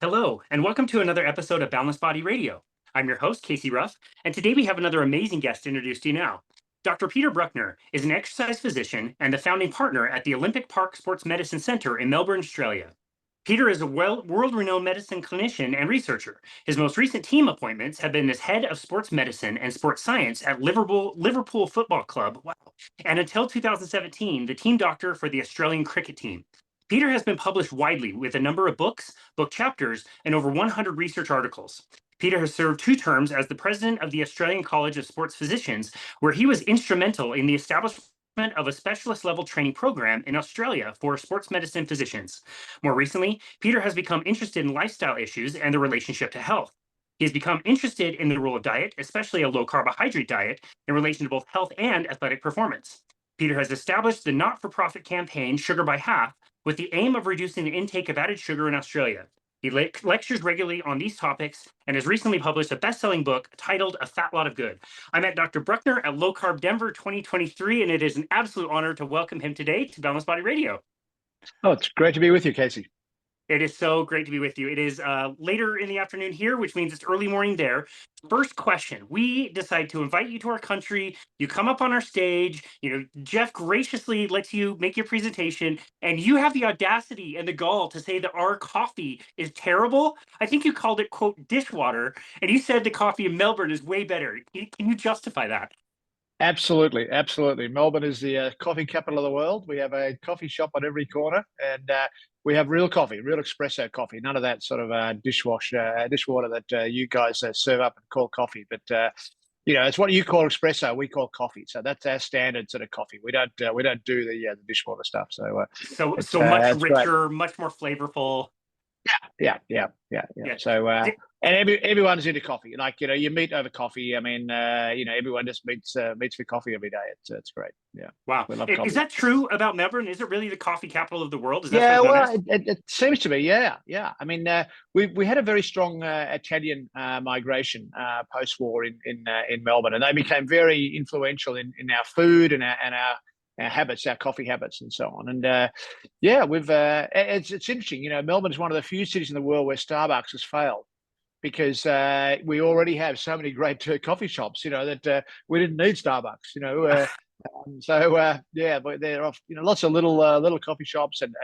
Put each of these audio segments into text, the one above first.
Hello, and welcome to another episode of Boundless Body Radio. I'm your host, Casey Ruff, and today we have another amazing guest to introduce to you now. Dr. Peter Brukner is an exercise physician and the founding partner at the Olympic Park Sports Medicine Center in Melbourne, Australia. Peter is a world-renowned medicine clinician and researcher. His most recent team appointments have been as head of sports medicine and sports science at Liverpool Football Club, wow, and until 2017, the team doctor for the Australian cricket team. Peter has been published widely with a number of books, book chapters, and over 100 research articles. Peter has served 2 terms as the president of the Australian College of Sports Physicians, where he was instrumental in the establishment of a specialist level training program in Australia for sports medicine physicians. More recently, Peter has become interested in lifestyle issues and their relationship to health. He has become interested in the role of diet, especially a low carbohydrate diet, in relation to both health and athletic performance. Peter has established the not-for-profit campaign Sugar by Half, with the aim of reducing the intake of added sugar in Australia. He lectures regularly on these topics and has recently published a best-selling book titled A Fat Lot of Good. I met Dr. Brukner at Low-Carb Denver 2023, and it is an absolute honor to welcome him today to Boundless Body Radio. Oh, it's great to be with you, Casey. It is so great to be with you. It is later in the afternoon here, which means it's early morning there. First question, we decide to invite you to our country. You come up on our stage. Jeff graciously lets you make your presentation, and you have the audacity and the gall to say that our coffee is terrible. I think you called it, quote, dishwater, and you said the coffee in Melbourne is way better. Can you justify that? Absolutely, absolutely. Melbourne is the coffee capital of the world. We have a coffee shop on every corner, and we have real coffee, real espresso coffee. None of that sort of dishwater that you guys serve up and call coffee. But it's what you call espresso, we call coffee. So that's our standard sort of coffee. We don't do the dishwater stuff. So much richer, much more flavorful. Yeah. So and everyone's into coffee. Like you meet over coffee. I mean, everyone just meets for coffee every day. It's great. Yeah. Wow. We love coffee. Is that true about Melbourne? Is it really the coffee capital of the world? Is that Yeah, well, it seems to be. Yeah. I mean, we had a very strong Italian migration post-war in Melbourne, and they became very influential in our food and our habits, our coffee habits, and so on. And it's interesting. Melbourne's one of the few cities in the world where Starbucks has failed, because we already have so many great coffee shops. That we didn't need Starbucks. But there are lots of little coffee shops and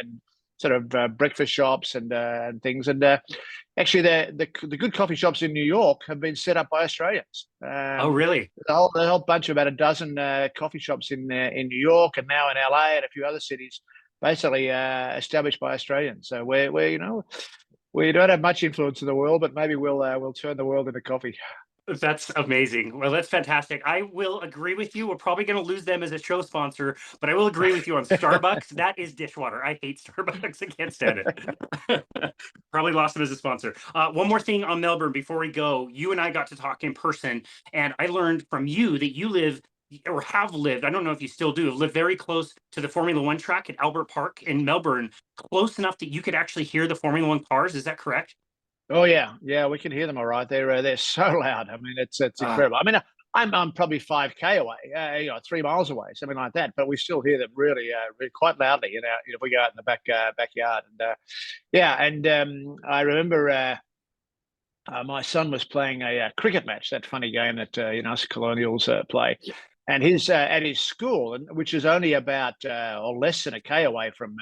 sort of breakfast shops and things. And actually, the good coffee shops in New York have been set up by Australians. Oh, really? The whole bunch of about a dozen coffee shops in New York and now in LA and a few other cities, basically established by Australians. So we don't have much influence in the world, but maybe we'll turn the world into coffee. That's amazing. Well, that's fantastic. I will agree with you. We're probably going to lose them as a show sponsor, but I will agree with you on Starbucks. That is dishwater. I hate Starbucks. I can't stand it. Probably lost them as a sponsor. One more thing on Melbourne before we go. You and I got to talk in person, and I learned from you that you live or have lived, I don't know if you still do, live very close to the Formula One track at Albert Park in Melbourne, close enough that you could actually hear the Formula One cars. Is that correct? Oh yeah, we can hear them all right. They're so loud. I mean, it's incredible. I mean, I'm probably 5K away, 3 miles away, something like that. But we still hear them really quite loudly. If we go out in the backyard, and I remember my son was playing a cricket match. That funny game that us colonials play, and his at his school, which is only about or less than a K away from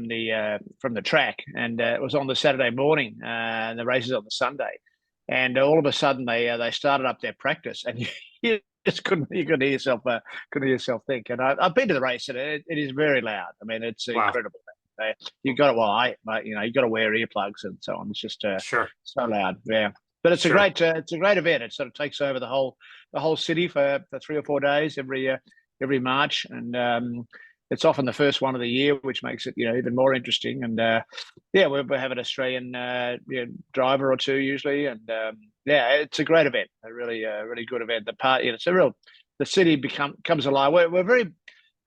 the track, and it was on the Saturday morning, and the races on the Sunday, and all of a sudden they started up their practice, and you just couldn't hear yourself think. And I've been to the race, and it is very loud. I mean, it's incredible. You got to you got to wear earplugs and so on. It's just sure, so loud. Yeah, but it's a great event. It sort of takes over the whole city for 3 or 4 days every March, and it's often the first one of the year, which makes it even more interesting. And we have an Australian driver or two usually, and it's a great event, a really good event. The city comes alive. We're a very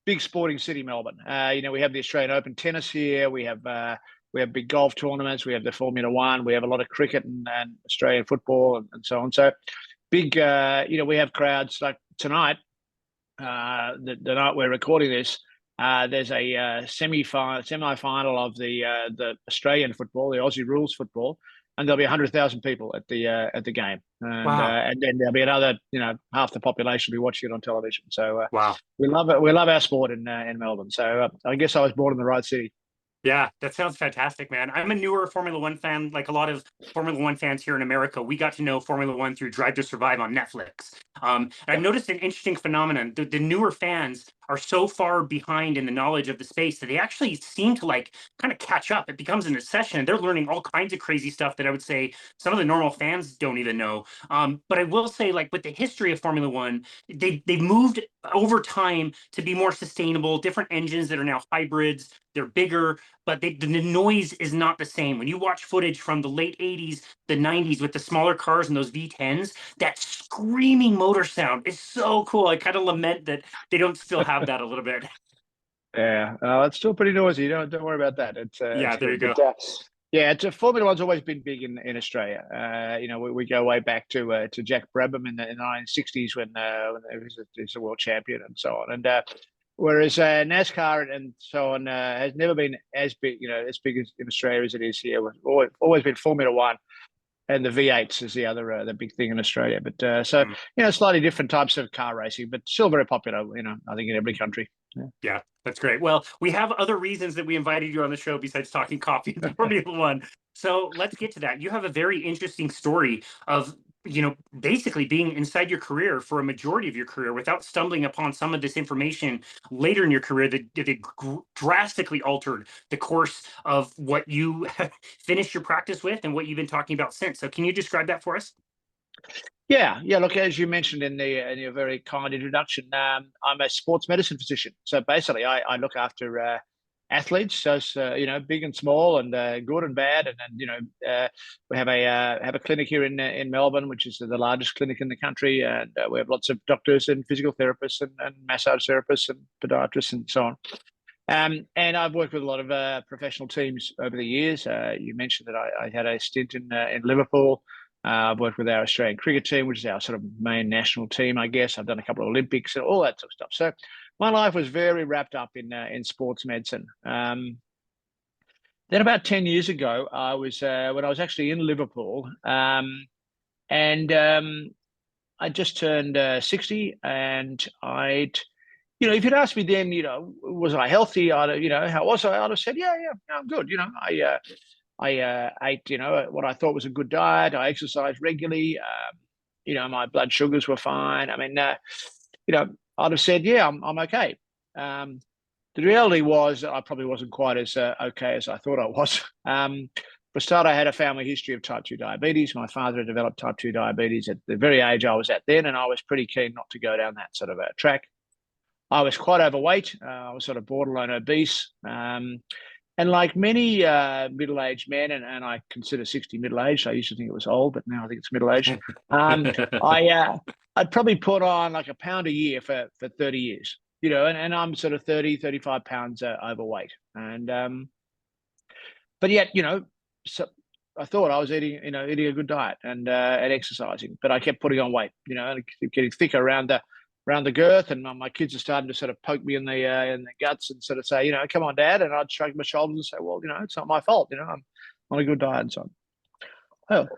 big sporting city, Melbourne. We have the Australian Open tennis here. We have big golf tournaments. We have the Formula One. We have a lot of cricket and Australian football and so on. So big. We have crowds like tonight. The night we're recording this. There's a semi-final of the Australian football, the Aussie rules football, and there'll be 100,000 people at the game, Wow. and then there'll be another, half the population will be watching it on television. So Wow. we love it. We love our sport in Melbourne. So I guess I was born in the right city. Yeah, that sounds fantastic, man. I'm a newer Formula One fan. Like a lot of Formula One fans here in America, we got to know Formula One through Drive to Survive on Netflix. And I've noticed an interesting phenomenon. The newer fans are so far behind in the knowledge of the space that they actually seem to like kind of catch up. It becomes an obsession. They're learning all kinds of crazy stuff that I would say some of the normal fans don't even know. But I will say, like with the history of Formula One, they've moved over time to be more sustainable, different engines that are now hybrids. They're bigger, but the noise is not the same. When you watch footage from the late 80s, the 90s with the smaller cars and those V10s, that screaming motor sound is so cool. I kind of lament that they don't still have that a little bit. Yeah, it's still pretty noisy. Don't worry about that. Yeah, It's there you good. go. But yeah, Formula One's always been big in Australia. We go way back to Jack Brabham in the 1960s when he was a world champion and so on. And whereas NASCAR and so on has never been as big, as big as in Australia as it is here. It's always been Formula One, and the V8s is the other the big thing in Australia. But slightly different types of car racing, but still very popular. I think in every country. Yeah. Yeah, that's great. Well, we have other reasons that we invited you on the show besides talking coffee and Formula One. So let's get to that. You have a very interesting story of, basically being inside your career for a majority of your career without stumbling upon some of this information later in your career that drastically altered the course of what you finished your practice with and what you've been talking about since. So can you describe that for us? Yeah. Look, as you mentioned in your very kind introduction, I'm a sports medicine physician. So basically, I look after athletes, so big and small, and good and bad. And then we have a clinic here in Melbourne, which is the largest clinic in the country, and we have lots of doctors and physical therapists and massage therapists and podiatrists and so on. And I've worked with a lot of professional teams over the years. You mentioned that I had a stint in Liverpool. I've worked with our Australian cricket team, which is our sort of main national team, I guess. I've done a couple of Olympics and all that sort of stuff. So my life was very wrapped up in sports medicine. Then about 10 years ago, I was when I was actually in Liverpool, and I just turned 60, and if you'd asked me then, was I healthy? How was I? I'd have said, yeah, I'm good. I ate, what I thought was a good diet. I exercised regularly. My blood sugars were fine. I mean, I'd have said, yeah, I'm okay. The reality was I probably wasn't quite as okay as I thought I was. For a start, I had a family history of type 2 diabetes. My father had developed type 2 diabetes at the very age I was at then, and I was pretty keen not to go down that sort of track. I was quite overweight. I was sort of borderline obese. And like many middle-aged men, and I consider 60 middle-aged. I used to think it was old, but now I think it's middle-aged. I'd probably put on like a pound a year for 30 years, and I'm sort of 30, 35 pounds overweight. And but yet, so I thought I was eating a good diet and exercising, but I kept putting on weight, and it kept getting thicker around the girth, and my kids are starting to sort of poke me in the guts and sort of say, come on, Dad, and I'd shrug my shoulders and say, well, it's not my fault, I'm on a good diet and so on. Well,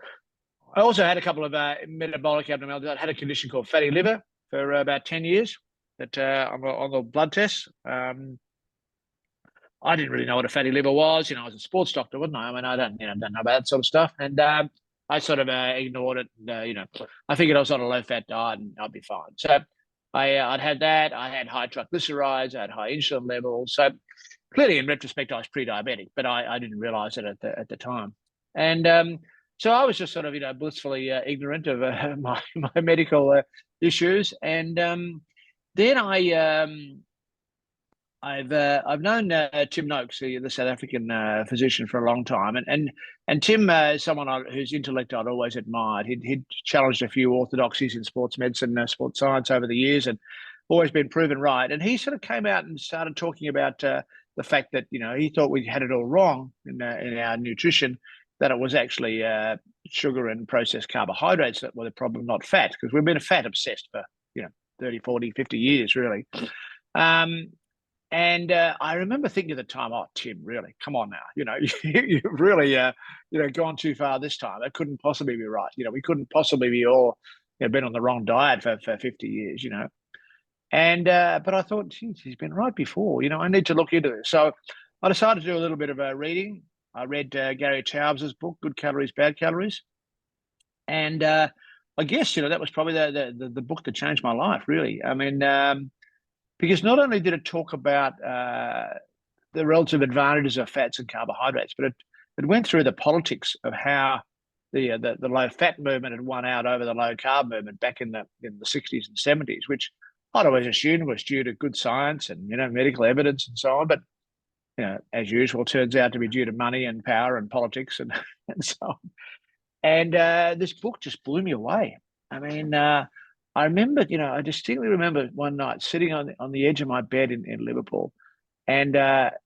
I also had a couple of metabolic abnormalities. I had a condition called fatty liver for about 10 years that on the blood tests. I didn't really know what a fatty liver was. I was a sports doctor, wasn't I? I mean, I don't know about that sort of stuff. And I sort of ignored it. And, I figured I was on a low-fat diet and I'd be fine. So I'd had that. I had high triglycerides. I had high insulin levels. So clearly, in retrospect, I was pre-diabetic, but I didn't realize it at the time. And so I was just sort of, blissfully ignorant of my medical issues. And then I've known Tim Noakes, the South African physician, for a long time, and Tim is someone whose intellect I'd always admired. He'd challenged a few orthodoxies in sports medicine, sports science over the years, and always been proven right. And he sort of came out and started talking about the fact that he thought we had it all wrong in our nutrition, that it was actually sugar and processed carbohydrates that were the problem, not fat, because we've been fat obsessed for 30, 40, 50 years really. And I remember thinking at the time, oh, Tim, really, come on now. You've really, gone too far this time. That couldn't possibly be right. We couldn't possibly be all been on the wrong diet for 50 years, And, but I thought, geez, he's been right before. I need to look into this. So I decided to do a little bit of reading. I read Gary Taubes's book, Good Calories, Bad Calories. And I guess, that was probably the book that changed my life, really. I mean, because not only did it talk about the relative advantages of fats and carbohydrates, but it went through the politics of how the low fat movement had won out over the low carb movement back in the 60s and 70s, which I'd always assumed was due to good science and medical evidence and so on. But as usual, turns out to be due to money and power and politics and so on. And this book just blew me away. I mean, I remember, I distinctly remember one night sitting on the edge of my bed in Liverpool and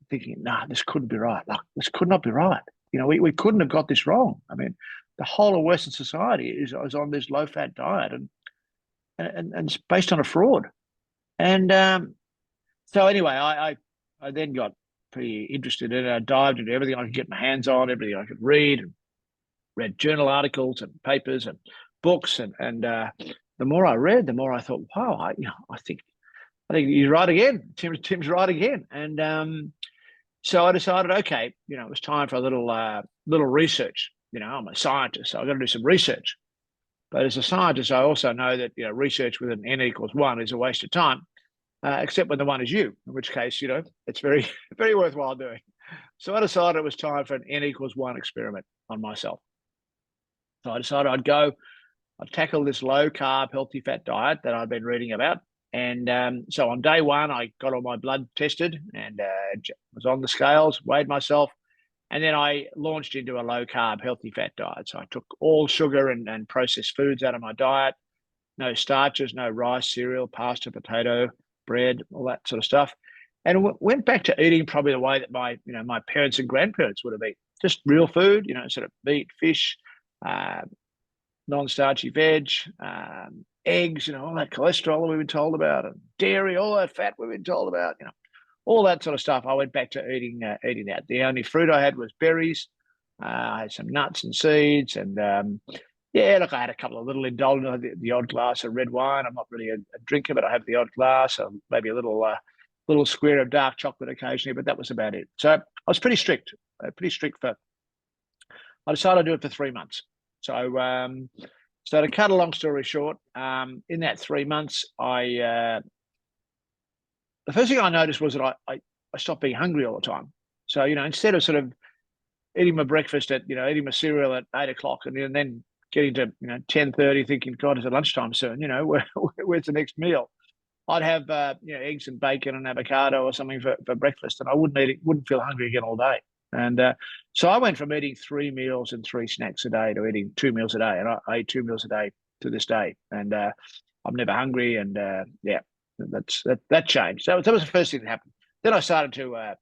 thinking, nah, this couldn't be right. Like, this could not be right. We couldn't have got this wrong. I mean, the whole of Western society is on this low-fat diet and it's based on a fraud. And so anyway, I then got pretty interested in it. I dived into everything I could get my hands on, everything I could read, and read journal articles and papers and books. And the more I read, the more I thought, wow, I think he's right again. Tim's right again. And so I decided, okay, it was time for a little research. I'm a scientist, so I've got to do some research. But as a scientist, I also know that research with an n equals 1 is a waste of time, except when the one is you, in which case it's very, very worthwhile doing. So I decided it was time for an n equals 1 experiment on myself. So I decided I'd tackle this low carb, healthy fat diet that I'd been reading about. And so on day one, I got all my blood tested and was on the scales, weighed myself. And then I launched into a low carb, healthy fat diet. So I took all sugar and processed foods out of my diet, no starches, no rice, cereal, pasta, potato, bread, all that sort of stuff. And went back to eating probably the way that my parents and grandparents would have eaten, just real food, sort of meat, fish, non-starchy veg, eggs, all that cholesterol that we've been told about, and dairy, all that fat we've been told about, all that sort of stuff. I went back to eating that. The only fruit I had was berries. I had some nuts and seeds, and look, I had a couple of little indulgences, the odd glass of red wine. I'm not really a drinker, but I have the odd glass, or maybe a little square of dark chocolate occasionally, but that was about it. So I was pretty strict I decided to do it for 3 months. So to cut a long story short, in that 3 months, the first thing I noticed was that I stopped being hungry all the time. So, instead of sort of eating my breakfast at, eating my cereal at 8 o'clock and then getting to, 10:30 thinking, God, it's lunchtime soon, where's the next meal? I'd have, eggs and bacon and avocado or something for breakfast, and I wouldn't feel hungry again all day. And so I went from eating 3 meals and 3 snacks a day to eating 2 meals a day. And I ate 2 meals a day to this day. And I'm never hungry. And that changed. So that was the first thing that happened. Then I started to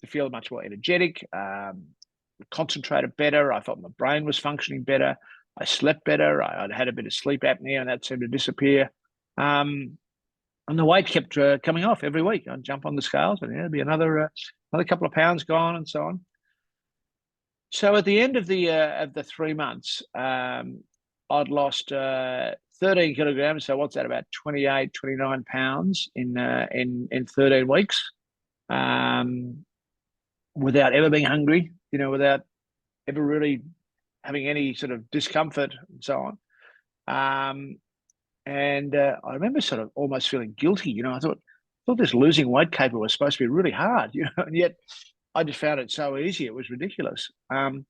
feel much more energetic, concentrated better. I felt my brain was functioning better. I slept better. I'd had a bit of sleep apnea, and that seemed to disappear. And the weight kept coming off every week. I'd jump on the scales, and there'd be another couple of pounds gone, and so on. So at the end of the 3 months, I'd lost 13 kilograms. So what's that? About 28, 29 pounds in 13 weeks, without ever being hungry. Without ever really having any sort of discomfort and so on. And I remember sort of almost feeling guilty. I thought this losing weight caper was supposed to be really hard, and yet I just found it so easy. It was ridiculous. And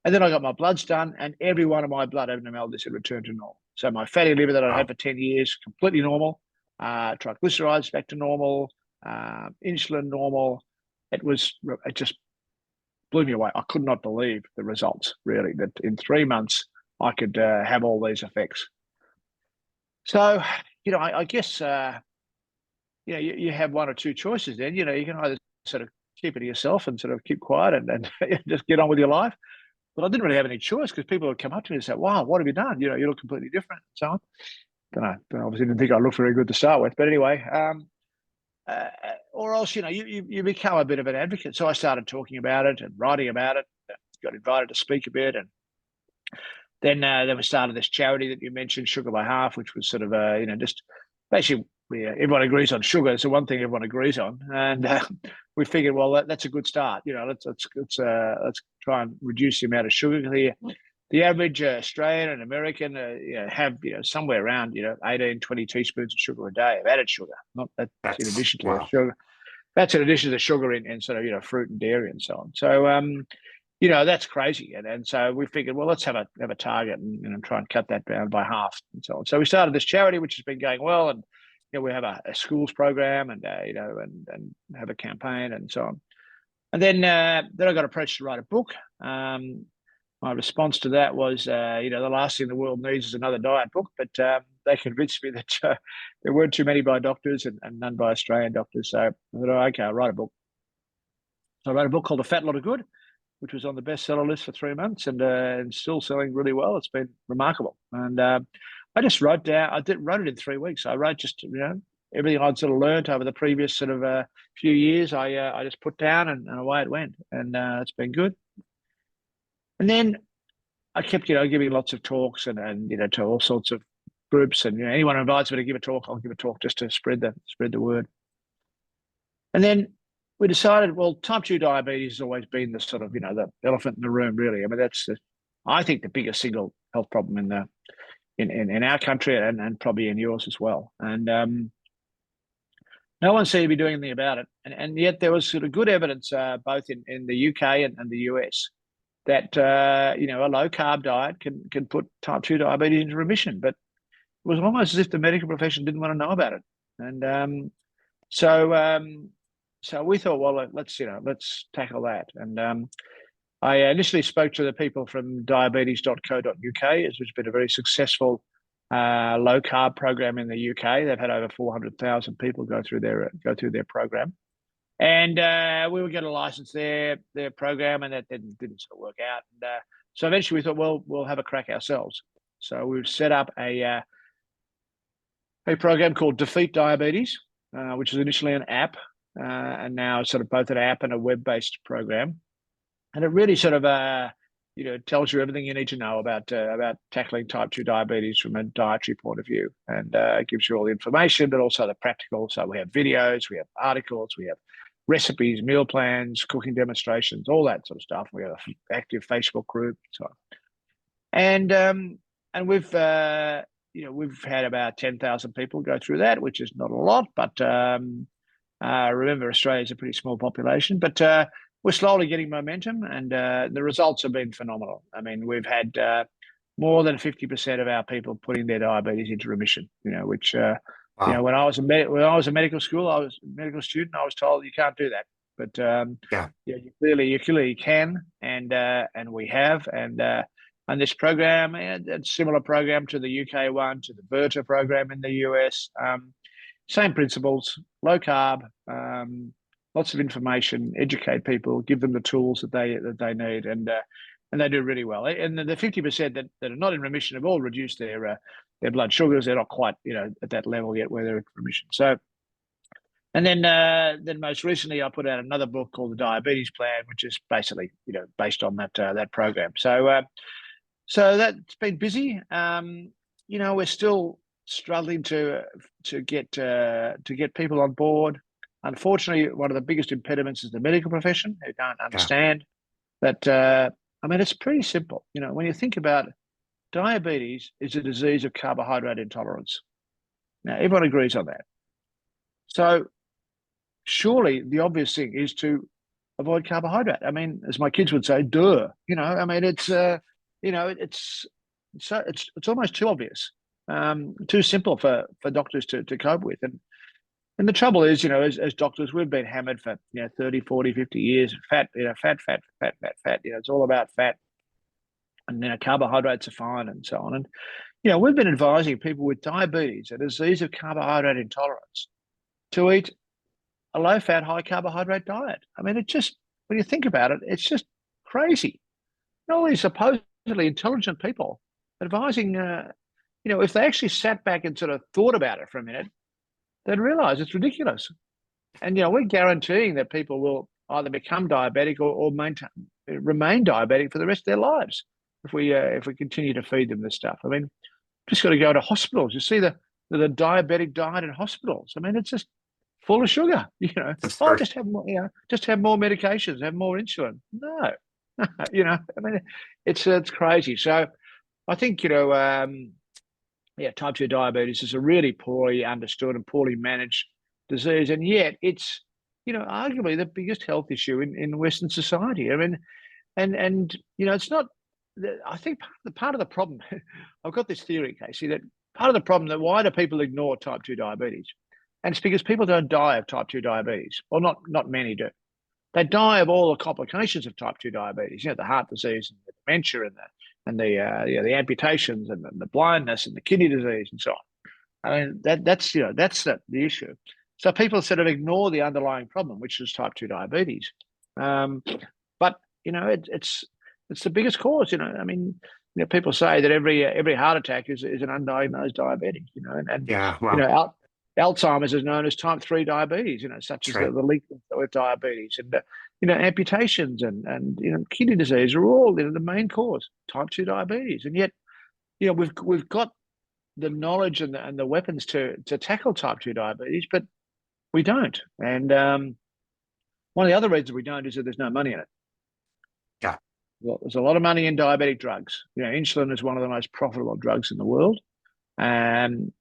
then I got my bloods done, and every one of my blood abnormalities had returned to normal. So my fatty liver that I'd had for 10 years, completely normal. Triglycerides back to normal. Insulin normal. It just blew me away. I could not believe the results, really, that in 3 months I could have all these effects. So, I guess, you have one or two choices then. You can either sort of keep it to yourself and sort of keep quiet and just get on with your life. But I didn't really have any choice because people would come up to me and say, wow, what have you done? You look completely different and so on. Don't know. Obviously didn't think I looked very good to start with. But anyway, or else, you become a bit of an advocate. So I started talking about it and writing about it. Got invited to speak a bit, and then we started this charity that you mentioned, Sugar by Half, which was sort of just basically everyone agrees on sugar. So one thing everyone agrees on, and we figured, well, that's a good start. Let's try and reduce the amount of sugar here. The average Australian and American have somewhere around 18, 20 teaspoons of sugar a day of added sugar. Not that's in addition to the sugar. That's in addition to the sugar in sort of fruit and dairy and so on. So that's crazy. And so we figured, well, let's have a target and try and cut that down by half and so on. So we started this charity, which has been going well, and we have a schools program and and have a campaign and so on. And then I got approached to write a book. My response to that was, the last thing the world needs is another diet book. But they convinced me that there weren't too many by doctors and none by Australian doctors. So I thought, okay, I'll write a book. So I wrote a book called A Fat Lot of Good, which was on the bestseller list for 3 months and still selling really well. It's been remarkable. And I just wrote it in 3 weeks. I wrote just, everything I'd sort of learned over the previous sort of few years. I just put down and away it went. And it's been good. And then I kept, giving lots of talks and to all sorts of groups. And anyone who invites me to give a talk, I'll give a talk just to spread the word. And then we decided, well, type 2 diabetes has always been the sort of, the elephant in the room, really. I mean, that's, I think, the biggest single health problem in our country and probably in yours as well. And no one seemed to be doing anything about it. And yet there was sort of good evidence, both in the UK and the US, that, a low-carb diet can put type 2 diabetes into remission. But it was almost as if the medical profession didn't want to know about it. And so we thought, well, let's tackle that. And I initially spoke to the people from diabetes.co.uk, which has been a very successful low carb program in the UK. They've had over 400,000 people go through their program, and we would get a license their program, and that didn't sort of work out. And so eventually we thought, well, we'll have a crack ourselves. So we've set up a program called Defeat Diabetes, which was initially an app. And now it's sort of both an app and a web-based program, and it really sort of tells you everything you need to know about tackling type 2 diabetes from a dietary point of view, and it gives you all the information, but also the practical. So we have videos, we have articles, we have recipes, meal plans, cooking demonstrations, all that sort of stuff. We have an active Facebook group, so on. And we've had about 10,000 people go through that, which is not a lot, but remember, Australia is a pretty small population, but we're slowly getting momentum, and the results have been phenomenal. I mean, we've had more than 50% of our people putting their diabetes into remission. Which Wow. when I was a medical student, I was told you can't do that, but you clearly can, and we have, and this program, and a similar program to the UK one, to the Verta program in the US. Same principles, low carb, lots of information, educate people, give them the tools that they need, and they do really well. And the 50% that are not in remission have all reduced their blood sugars. They're not quite at that level yet where they're in remission. So, and then most recently I put out another book called The Diabetes Plan, which is basically based on that program. So that's been busy. We're still struggling to get people on board. Unfortunately, one of the biggest impediments is the medical profession, who don't understand that. I mean, it's pretty simple. When you think about it, diabetes is a disease of carbohydrate intolerance. Now, everyone agrees on that. So surely the obvious thing is to avoid carbohydrate. I mean, as my kids would say, duh. I mean, it's almost too obvious. Too simple for doctors to cope with. And the trouble is, as doctors, we've been hammered for 30, 40, 50 years. Fat, fat. It's all about fat. And carbohydrates are fine and so on. And we've been advising people with diabetes, a disease of carbohydrate intolerance, to eat a low-fat, high-carbohydrate diet. I mean, when you think about it, it's just crazy. All these supposedly intelligent people advising if they actually sat back and sort of thought about it for a minute, they'd realize it's ridiculous. And we're guaranteeing that people will either become diabetic or remain diabetic for the rest of their lives if we continue to feed them this stuff. I mean, just got to go to hospitals. You see the diabetic diet in hospitals. I mean, it's just full of sugar. Sure. Just have more. Just have more medications, have more insulin. No, I mean, it's crazy. So I think type 2 diabetes is a really poorly understood and poorly managed disease, and yet it's arguably the biggest health issue in Western society. I mean, and it's not. I think part of the problem. I've got this theory, Casey, that part of the problem that why do people ignore type 2 diabetes, and it's because people don't die of type 2 diabetes, or not many do. They die of all the complications of type 2 diabetes. The heart disease and the dementia and the amputations and the blindness and the kidney disease and so on. I mean, that's the issue. So people sort of ignore the underlying problem, which is type 2 diabetes. But it's the biggest cause. I mean, people say that every heart attack is an undiagnosed diabetic. And Yeah. Wow. Alzheimer's is known as type 3 diabetes. Such That's as right. the link with diabetes, and amputations and kidney disease are all the main cause, type 2 diabetes. And yet, we've got the knowledge and the weapons to tackle type 2 diabetes, but we don't. And one of the other reasons we don't is that there's no money in it. Yeah. Well, there's a lot of money in diabetic drugs. Insulin is one of the most profitable drugs in the world. And,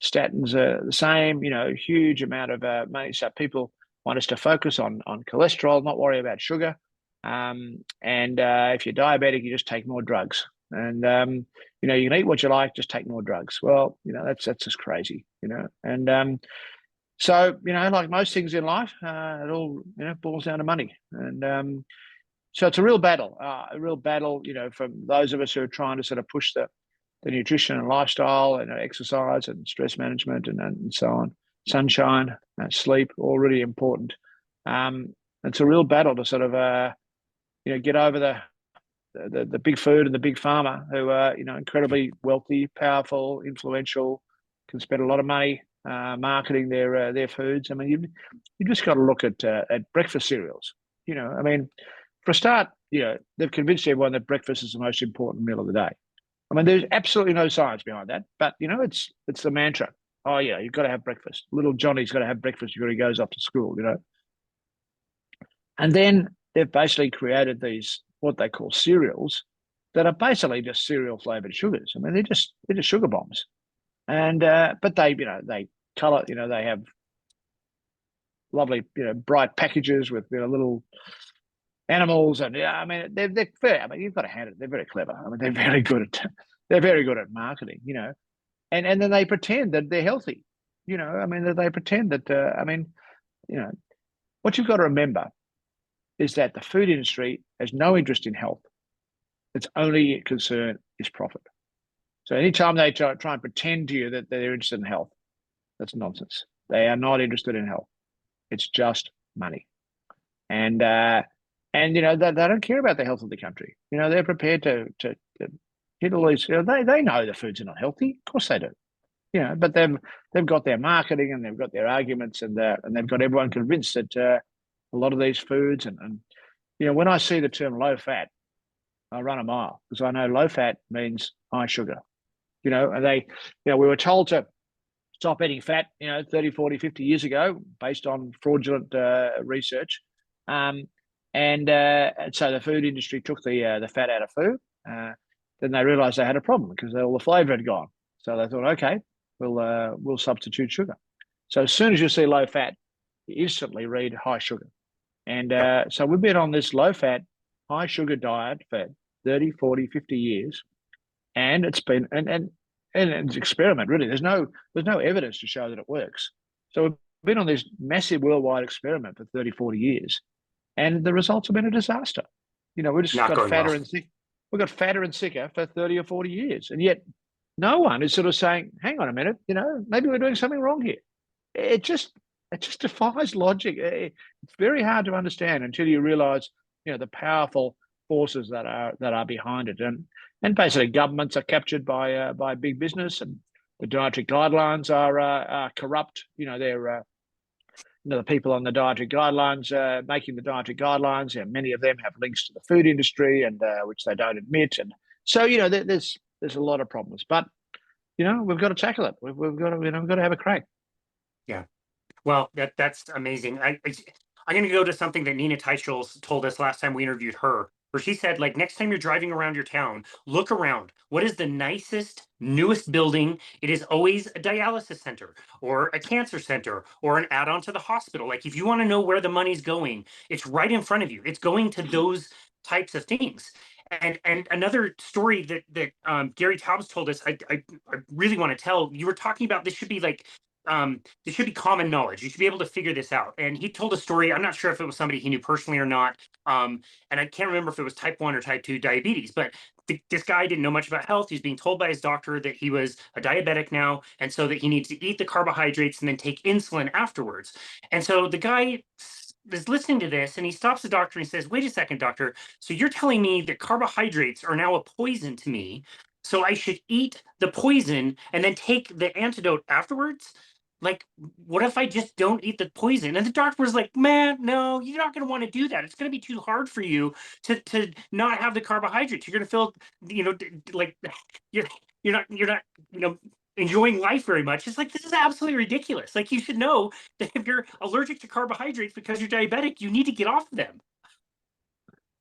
statins are the same, huge amount of money. So people want us to focus on cholesterol, not worry about sugar. And if you're diabetic, you just take more drugs. And, you can eat what you like, just take more drugs. Well, that's just crazy, And so, like most things in life, it all, boils down to money. And so it's a real battle, from those of us who are trying to sort of push the nutrition and lifestyle and exercise and stress management and so on, sunshine, sleep, all really important. It's a real battle to sort of, get over the big food and the big pharma who are, incredibly wealthy, powerful, influential, can spend a lot of money marketing their foods. I mean, you just got to look at breakfast cereals. I mean, for a start, they've convinced everyone that breakfast is the most important meal of the day. I mean, there's absolutely no science behind that, but it's the mantra. Oh yeah, you've got to have breakfast. Little Johnny's got to have breakfast before he goes off to school, And then they've basically created these what they call cereals that are basically just cereal flavored sugars. I mean, they're just sugar bombs, and but they color. They have lovely bright packages with little animals, and I mean they're fair. I mean, you've got to hand it. They're very clever. I mean, they're very good at marketing. And then they pretend that they're healthy. I mean, they pretend that. What you've got to remember is that the food industry has no interest in health. Its only concern is profit. So anytime they try and pretend to you that they're interested in health, that's nonsense. They are not interested in health. It's just money. And they don't care about the health of the country. They're prepared to hit all these. They know the foods are not healthy. Of course they do. But they've got their marketing and they've got their arguments and they've got everyone convinced that a lot of these foods and when I see the term low fat, I run a mile because I know low fat means high sugar. And we were told to stop eating fat, 30, 40, 50 years ago based on fraudulent research. And so the food industry took the fat out of food. Then they realized they had a problem because all the flavor had gone. So they thought, okay, we'll substitute sugar. So as soon as you see low fat, you instantly read high sugar. And so we've been on this low fat, high sugar diet for 30, 40, 50 years. And it's been and it's an experiment, really. There's no evidence to show that it works. So we've been on this massive worldwide experiment for 30, 40 years. And the results have been a disaster. We just Not got going fatter well. and sick. We got fatter and sicker for 30 or 40 years. And yet no one is sort of saying, hang on a minute, maybe we're doing something wrong here. It just defies logic. It's very hard to understand until you realize, the powerful forces that are behind it. And basically governments are captured by big business, and the dietary guidelines are corrupt. the people on the dietary guidelines, making the dietary guidelines, many of them have links to the food industry, and which they don't admit. And so, there's a lot of problems, but we've got to tackle it. We've got to, we've got to have a crack. Yeah. Well, that's amazing. I'm going to go to something that Nina Teicholz told us last time we interviewed her, where she said, like, next time you're driving around your town, look around. What is the nicest, newest building? It is always a dialysis center or a cancer center or an add-on to the hospital. Like, if you want to know where the money's going, it's right in front of you. It's going to those types of things. And another story that Gary Taubes told us, I really want to tell. You were talking about this should be like this should be common knowledge. You should be able to figure this out. And he told a story. I'm not sure if it was somebody he knew personally or not. And I can't remember if it was type 1 or type 2 diabetes, but this guy didn't know much about health. He's being told by his doctor that he was a diabetic now, and so that he needs to eat the carbohydrates and then take insulin afterwards. And so the guy is listening to this, and he stops the doctor and he says, wait a second, doctor. So you're telling me that carbohydrates are now a poison to me, so I should eat the poison and then take the antidote afterwards? Like, what if I just don't eat the poison? And the doctor was like, man, no, you're not going to want to do that. It's going to be too hard for you to not have the carbohydrates. You're going to feel, like you're not, enjoying life very much. It's like, this is absolutely ridiculous. Like, you should know that if you're allergic to carbohydrates because you're diabetic, you need to get off of them.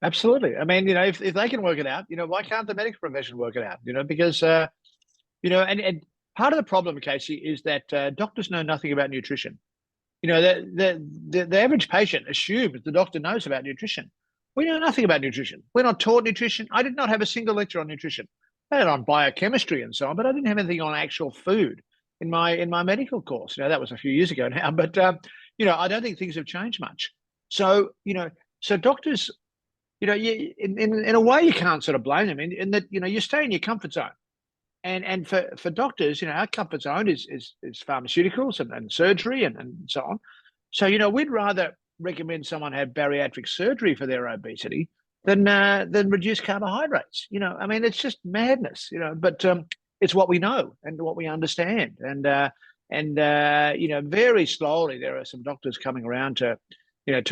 Absolutely. I mean, if they can work it out, why can't the medical profession work it out? Because, and part of the problem, Casey, is that doctors know nothing about nutrition. The average patient assumes the doctor knows about nutrition. We know nothing about nutrition. We're not taught nutrition. I did not have a single lecture on nutrition. I had on biochemistry and so on, but I didn't have anything on actual food in my medical course. That was a few years ago now, but I don't think things have changed much. So so doctors, in a way, you can't sort of blame them in that you stay in your comfort zone. And for doctors, our comfort zone is pharmaceuticals and surgery and so on. So we'd rather recommend someone have bariatric surgery for their obesity than reduce carbohydrates. I mean, it's just madness. But it's what we know and what we understand. And very slowly there are some doctors coming around to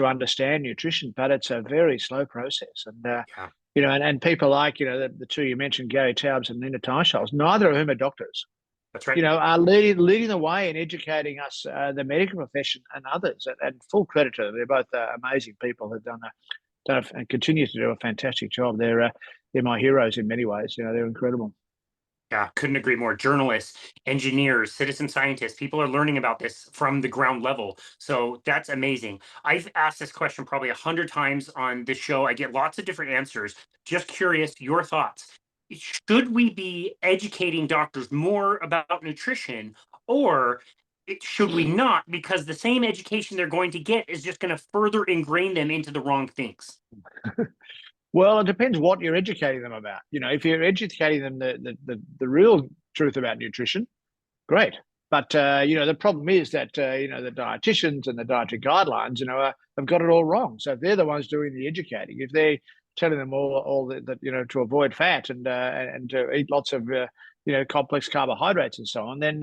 understand nutrition, but it's a very slow process. And yeah. and people like, the two you mentioned, Gary Taubes and Nina Teicholz, neither of whom are doctors. That's right. Are leading the way in educating us, the medical profession and others. And full credit to them. They're both amazing people who've done and continue to do a fantastic job. They're my heroes in many ways. They're incredible. Yeah, couldn't agree more. Journalists, engineers, citizen scientists, people are learning about this from the ground level. So that's amazing. I've asked this question probably 100 times on this show. I get lots of different answers. Just curious, your thoughts. Should we be educating doctors more about nutrition, or should we not? Because the same education they're going to get is just going to further ingrain them into the wrong things. Well, it depends what you're educating them about. If you're educating them the real truth about nutrition, great. But the problem is that the dietitians and the dietary guidelines, have got it all wrong. So if they're the ones doing the educating, if they're telling them all that to avoid fat and to eat lots of complex carbohydrates and so on, then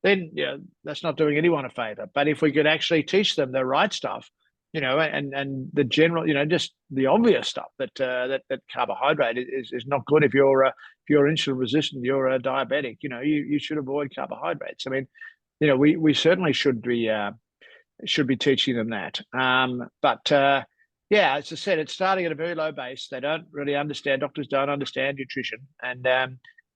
that's not doing anyone a favor. But if we could actually teach them the right stuff, and the general, just the obvious stuff that carbohydrate is not good. If you're insulin resistant, you're a diabetic. You should avoid carbohydrates. I mean, we certainly should be teaching them that. But as I said, it's starting at a very low base. They don't really understand. Doctors don't understand nutrition, and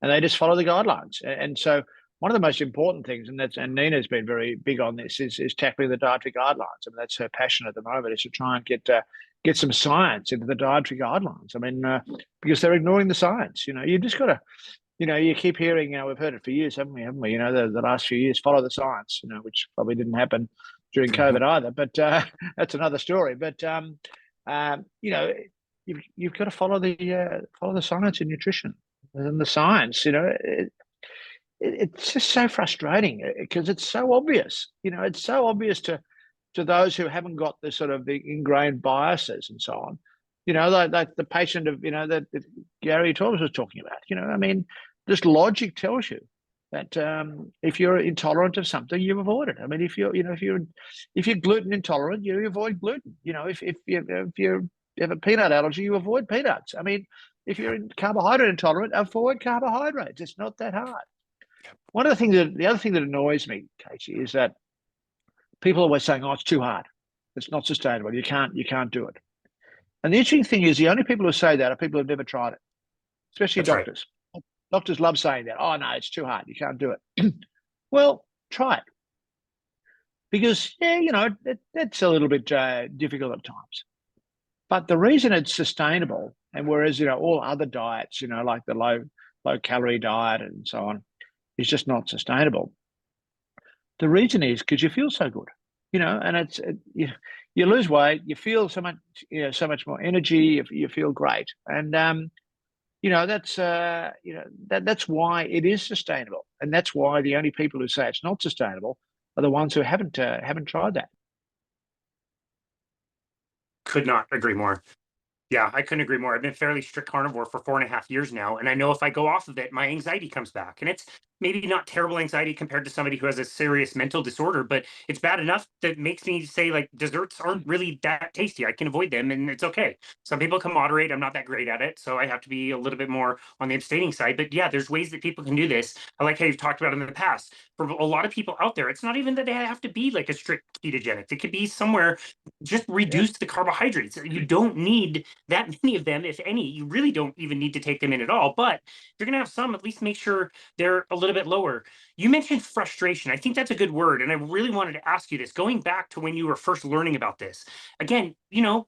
they just follow the guidelines. And so one of the most important things, and Nina's been very big on this, is tackling the dietary guidelines. I mean, that's her passion at the moment, is to try and get some science into the dietary guidelines. I mean, because they're ignoring the science. You just got to, you keep hearing, we've heard it for years, haven't we? The last few years, follow the science, which probably didn't happen during COVID either, but that's another story. But you've got to follow the science in nutrition and the science. It's just so frustrating because it's so obvious. It's so obvious to those who haven't got the sort of the ingrained biases and so on. Like the patient of that Gary Taubes was talking about. I mean, just logic tells you that if you're intolerant of something, you avoid it. I mean, if you're, if you're gluten intolerant, you avoid gluten. If you have a peanut allergy, you avoid peanuts. I mean, if you're carbohydrate intolerant, avoid carbohydrates. It's not that hard. The other thing that annoys me, Casey, is that people are always saying, "Oh, it's too hard. It's not sustainable. You can't do it." And the interesting thing is, the only people who say that are people who've never tried it, especially That's right. doctors. Doctors love saying that. Oh no, it's too hard. You can't do it. Well, try it, because that's a little bit difficult at times. But the reason it's sustainable, and whereas all other diets, like the low calorie diet and so on, is just not sustainable. The reason is because you feel so good, and you lose weight, you feel so much more energy, you feel great, and that's why it is sustainable, and that's why the only people who say it's not sustainable are the ones who haven't tried that. Could not agree more. Yeah, I couldn't agree more. I've been fairly strict carnivore for 4.5 years now, and I know if I go off of it, my anxiety comes back. And it's maybe not terrible anxiety compared to somebody who has a serious mental disorder, but it's bad enough that makes me say like desserts aren't really that tasty. I can avoid them, and it's okay. Some people can moderate. I'm not that great at it, so I have to be a little bit more on the abstaining side. But yeah, there's ways that people can do this. I like how you've talked about in the past. For a lot of people out there, it's not even that they have to be like a strict ketogenic. It could be somewhere just Yeah, reduce the carbohydrates. You don't need that many of them, if any. You really don't even need to take them in at all. But if you're going to have some, at least make sure they're a little bit lower. You mentioned frustration. I think that's a good word. And I really wanted to ask you this, going back to when you were first learning about this. Again,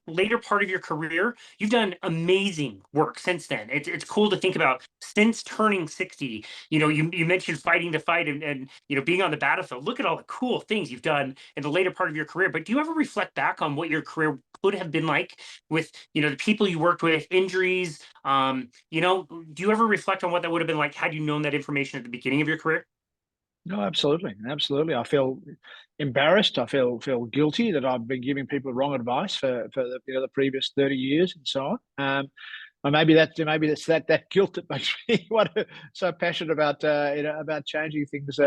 later part of your career, you've done amazing work since then. It's cool to think about since turning 60. You mentioned fighting the fight and being on the battlefield. Look at all the cool things you've done in the later part of your career. But do you ever reflect back on what your career could have been like with the people you worked with, injuries? Do you ever reflect on what that would have been like had you known that information at the beginning of your career? no, absolutely, absolutely. I feel embarrassed. I feel guilty that I've been giving people wrong advice for the previous 30 years and so on. Or maybe that's that guilt that makes me so passionate about changing things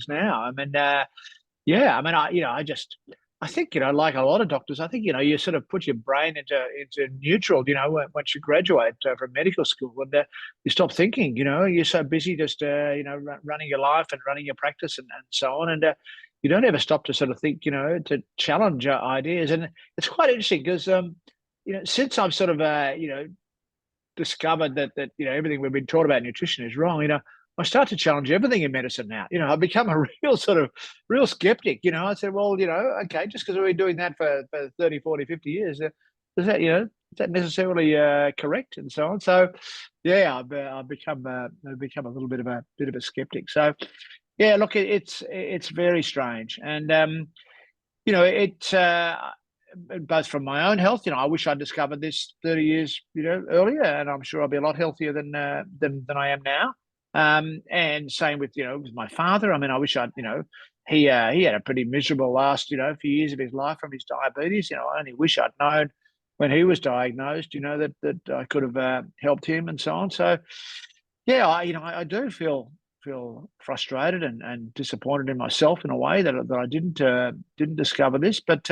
now. I mean, yeah, I mean, I think, like a lot of doctors, I think, you sort of put your brain into neutral, once you graduate from medical school, and you stop thinking, you're so busy just, running your life and running your practice and so on. And you don't ever stop to sort of think, to challenge ideas. And it's quite interesting because, since I've sort of, discovered that everything we've been taught about nutrition is wrong, I start to challenge everything in medicine now. I've become a real skeptic. I said, well, okay, just because we've been doing that for 30, 40, 50 years, is that necessarily correct and so on? So, yeah, I've become a little bit of a skeptic. So, yeah, look, it's very strange, and it's both from my own health. I wish I'd discovered this 30 years earlier, and I'm sure I'll be a lot healthier than I am now. And same with my father. I mean, I wish he had a pretty miserable last few years of his life from his diabetes. I only wish I'd known when he was diagnosed. That I could have helped him and so on. So yeah, I do feel frustrated and disappointed in myself in a way that I didn't discover this. But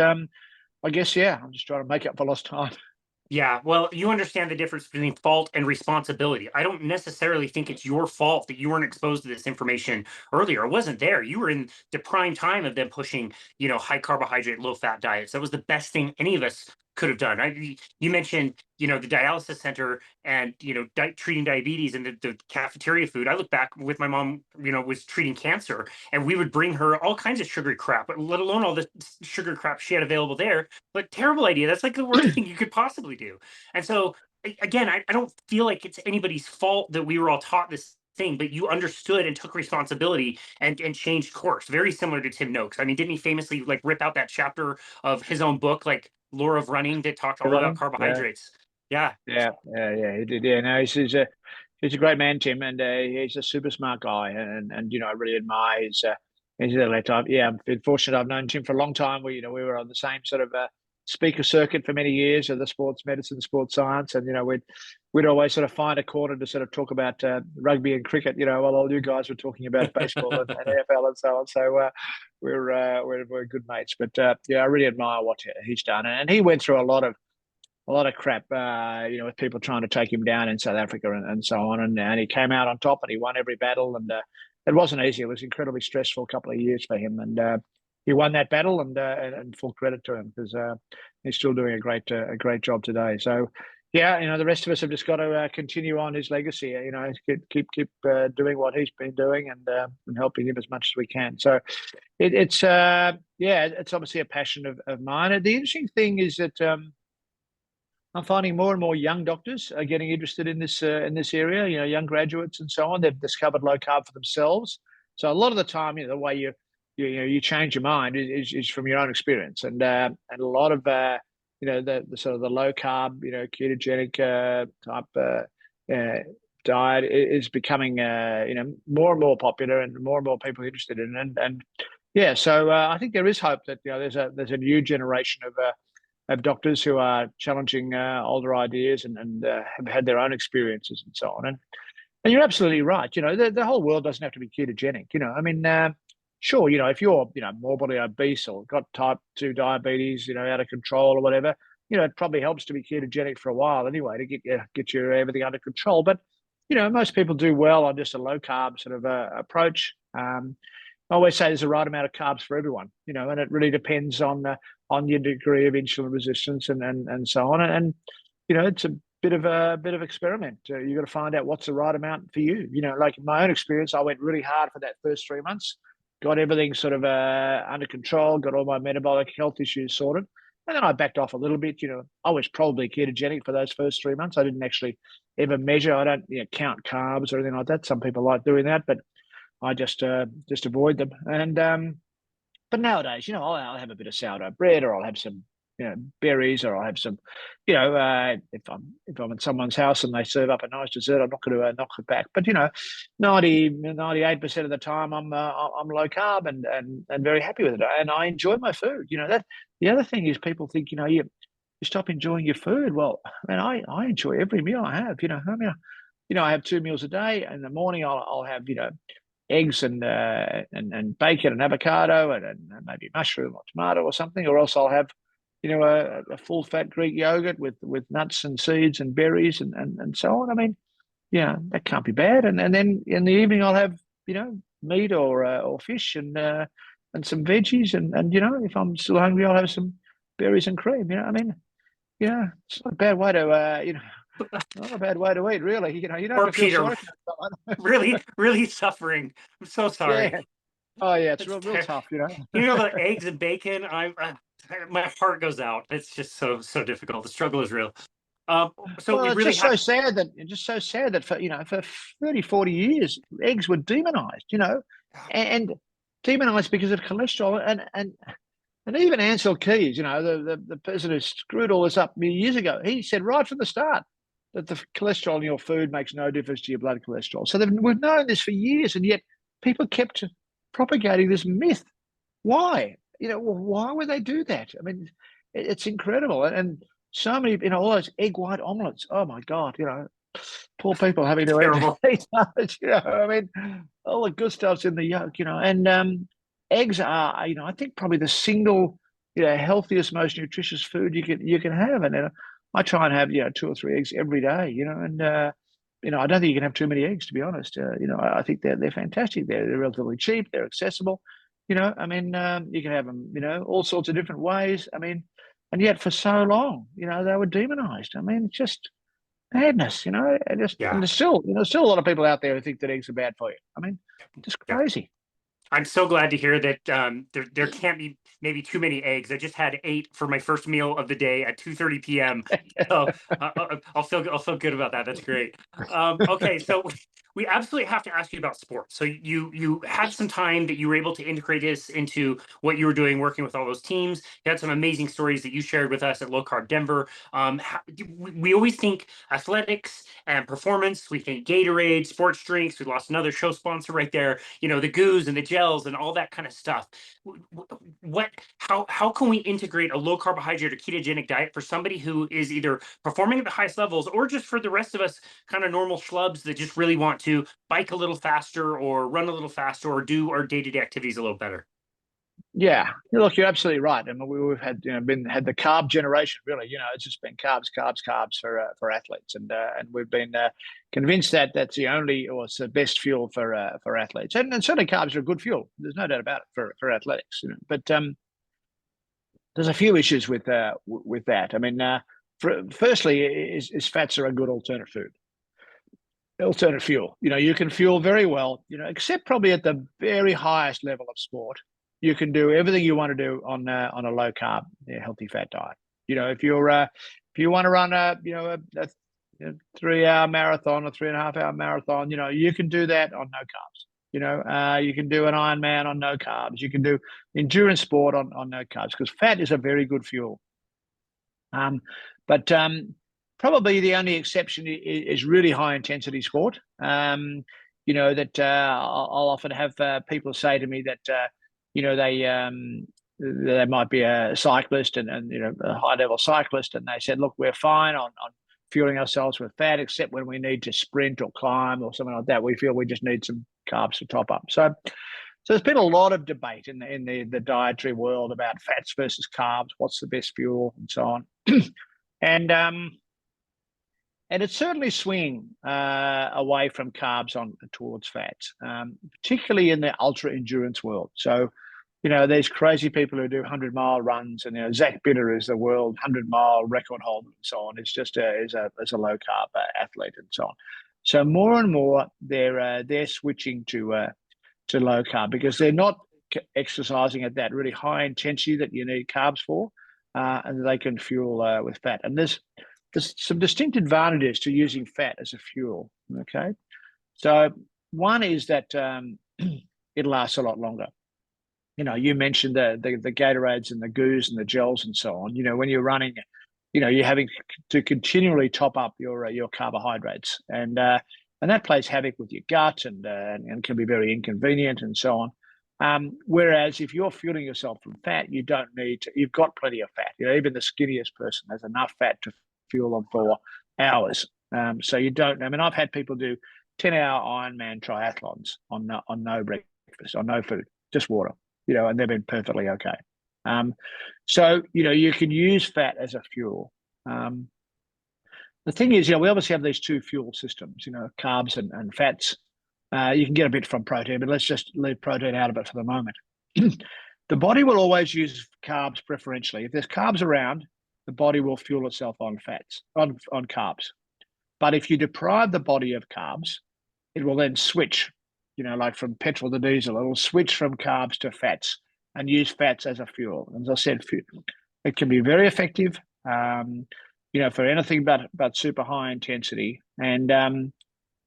I guess, yeah, I'm just trying to make up for lost time. Yeah, well, you understand the difference between fault and responsibility. I don't necessarily think it's your fault that you weren't exposed to this information earlier. It wasn't there. You were in the prime time of them pushing, high carbohydrate, low fat diets. That was the best thing any of us could have done. You mentioned, the dialysis center and, treating diabetes and the cafeteria food. I look back with my mom, was treating cancer, and we would bring her all kinds of sugary crap, let alone all the sugar crap she had available there. But terrible idea. That's like the worst thing you could possibly do. And so again, I don't feel like it's anybody's fault that we were all taught this thing, but you understood and took responsibility and changed course. Very similar to Tim Noakes. I mean, didn't he famously like rip out that chapter of his own book, like Lore of Running, that talked all about Running, yeah, carbohydrates? Yeah. yeah. He did. Yeah, no, he's a great man, Tim, and he's a super smart guy, and I really admire his intellect. Yeah, I've been fortunate. I've known Tim for a long time. We were on the same sort of speaker circuit for many years of the sports medicine, sports science, and we'd always sort of find a corner to sort of talk about rugby and cricket, while all you guys were talking about baseball and AFL and so on. So we're good mates. But I really admire what he's done, and he went through a lot of crap, with people trying to take him down in South Africa and so on. And he came out on top, and he won every battle. And it wasn't easy. It was incredibly stressful a couple of years for him. And he won that battle, and full credit to him, because he's still doing a great job today. So, the rest of us have just got to continue on his legacy. Keep doing what he's been doing, and helping him as much as we can. So, it's obviously a passion of mine. And the interesting thing is that I'm finding more and more young doctors are getting interested in this area. Young graduates and so on. They've discovered low carb for themselves. So a lot of the time, the way you change your mind is from your own experience, and a lot of the sort of the low carb, ketogenic type diet is becoming more and more popular, and more and more people are interested in it. And so I think there is hope that there's a new generation of doctors who are challenging older ideas and have had their own experiences and so on. And you're absolutely right. The whole world doesn't have to be ketogenic. Sure, if you're morbidly obese or got type 2 diabetes, out of control or whatever, it probably helps to be ketogenic for a while anyway to get your everything under control. But most people do well on just a low carb sort of approach. I always say there's a right amount of carbs for everyone, and it really depends on your degree of insulin resistance and so on. And it's a bit of experiment. You've got to find out what's the right amount for you. Like in my own experience, I went really hard for that first 3 months, got everything sort of under control, got all my metabolic health issues sorted. And then I backed off a little bit. I was probably ketogenic for those first 3 months. I didn't actually ever measure. I don't count carbs or anything like that. Some people like doing that, but I just avoid them. And but nowadays, I'll have a bit of sourdough bread, or I'll have some berries, or I'll have some, if I'm at someone's house and they serve up a nice dessert, I'm not going to knock it back. But 98% of the time I'm low carb and very happy with it, and I enjoy my food. That the other thing is, people think you stop enjoying your food. Well, I enjoy every meal I have. I have 2 meals a day. In the morning, I'll have eggs and bacon and avocado and maybe mushroom or tomato or something, or else I'll have a full fat Greek yogurt with nuts and seeds and berries and so on. That can't be bad. And then in the evening I'll have meat or fish and some veggies and if I'm still hungry I'll have some berries and cream. It's not a bad way to not a bad way to eat, really. You don't have to feel Peter, sorry for someone. really, really suffering. I'm so sorry. Yeah. Oh yeah, it's real tough. The eggs and bacon. My heart goes out. It's just so difficult. The struggle is real. It's just so sad that for 30, 40 years eggs were demonized. And demonized because of cholesterol and even Ansel Keys, the person who screwed all this up years ago, he said right from the start that the cholesterol in your food makes no difference to your blood cholesterol. So we've known this for years, and yet people kept propagating this myth. Why? Why would they do that? It's incredible. And so many, all those egg white omelets. Oh my God, poor people having to eat those. All the good stuff's in the yolk, and eggs are, I think probably the single, healthiest, most nutritious food you can have. And I try and have 2 or 3 eggs every day, and I don't think you can have too many eggs, to be honest. I think they're fantastic. They're relatively cheap. They're accessible. You can have them, all sorts of different ways. And yet for so long, they were demonized. Just madness. And there's still a lot of people out there who think that eggs are bad for you. Just crazy. Yeah. I'm so glad to hear that there can't be maybe too many eggs. I just had 8 for my first meal of the day at 2:30 p.m. So I'll feel good about that. That's great. Okay, so we absolutely have to ask you about sports. So you had some time that you were able to integrate this into what you were doing, working with all those teams. You had some amazing stories that you shared with us at Low Carb Denver. We always think athletics and performance. We think Gatorade, sports drinks. We lost another show sponsor right there. You know, the goos and the gels and all that kind of stuff. What? How can we integrate a low carbohydrate or ketogenic diet for somebody who is either performing at the highest levels, or just for the rest of us, kind of normal schlubs that just really want to bike a little faster or run a little faster or do our day-to-day activities a little better? Yeah, look, you're absolutely right. I mean, we've had had the carb generation. Really, it's just been carbs, carbs, carbs for athletes, and we've been convinced that that's the only, or it's the best fuel for athletes, and certainly carbs are a good fuel. There's no doubt about it for athletics. But there's a few issues with that. I mean, firstly, is fats are a good alternate fuel. You can fuel very well. Except probably at the very highest level of sport. You can do everything you want to do on a low carb, healthy fat diet. If you want to run a 3 hour marathon or 3.5 hour marathon, you can do that on no carbs. You can do an Ironman on no carbs. You can do endurance sport on no carbs, because fat is a very good fuel. But probably the only exception is really high intensity sport. That I'll often have people say to me that they might be a cyclist and a high level cyclist, and they said, look, we're fine on fueling ourselves with fat, except when we need to sprint or climb or something like that. We feel we just need some carbs to top up. So there's been a lot of debate in the dietary world about fats versus carbs, what's the best fuel, and so on. And it's certainly swinging away from carbs towards fats, particularly in the ultra endurance world. So, there's crazy people who do 100-mile runs, and Zach Bitter is the world 100-mile record holder, and so on. It's just as a low carb athlete, and so on. So more and more they're switching to low carb, because they're not exercising at that really high intensity that you need carbs for, and they can fuel with fat. And there's some distinct advantages to using fat as a fuel. Okay, so one is that it lasts a lot longer. You mentioned the Gatorades and the goos and the gels and so on. When you're running, you're having to continually top up your carbohydrates, and that plays havoc with your gut and can be very inconvenient and so on. Whereas if you're fueling yourself from fat, you don't need to. You've got plenty of fat. Even the skinniest person has enough fat to fuel them for hours. So you don't. I mean, I've had people do 10-hour Ironman triathlons on no breakfast, on no food, just water. And they've been perfectly okay. So you can use fat as a fuel. The thing is, we obviously have these two fuel systems, carbs and fats. You can get a bit from protein, but let's just leave protein out of it for the moment. The body will always use carbs preferentially. If there's carbs around, the body will fuel itself on fats, on carbs. But if you deprive the body of carbs, it will then switch, like from petrol to diesel. It'll switch from carbs to fats and use fats as a fuel. As I said, it can be very effective, for anything but super high intensity. And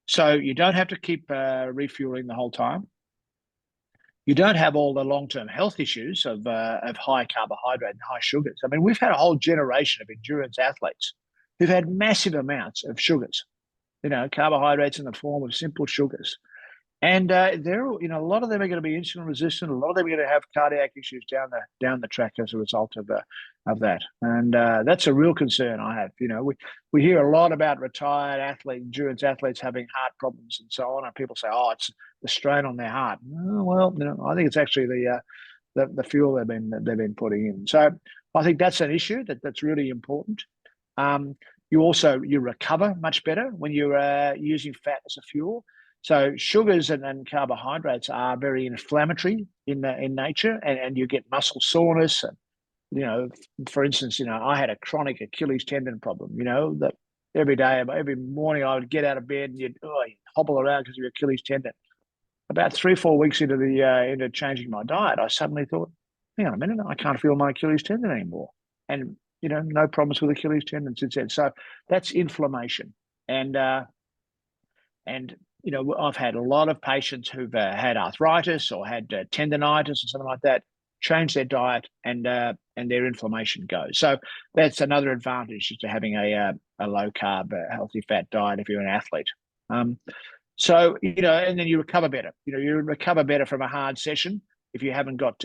so you don't have to keep refueling the whole time. You don't have all the long-term health issues of high carbohydrate and high sugars. I mean, we've had a whole generation of endurance athletes who've had massive amounts of sugars, carbohydrates in the form of simple sugars. And they're, a lot of them are going to be insulin resistant. A lot of them are going to have cardiac issues down the track as a result of that. And that's a real concern I have. We hear a lot about retired endurance athletes having heart problems and so on. And people say, oh, it's the strain on their heart. Well, I think it's actually the fuel they've been putting in. So I think that's an issue that's really important. You recover much better when you're using fat as a fuel. So sugars and carbohydrates are very inflammatory in nature, and you get muscle soreness. And for instance, I had a chronic Achilles tendon problem. That every morning I would get out of bed and you'd hobble around because of your Achilles tendon. About 3-4 weeks into changing my diet, I suddenly thought, hang on a minute, I can't feel my Achilles tendon anymore, and no problems with Achilles tendon since then. So that's inflammation, and I've had a lot of patients who've had arthritis or had tendonitis or something like that, change their diet, and their inflammation goes. So that's another advantage to having a low carb, healthy fat diet if you're an athlete. So and then you recover better. You recover better from a hard session if you haven't got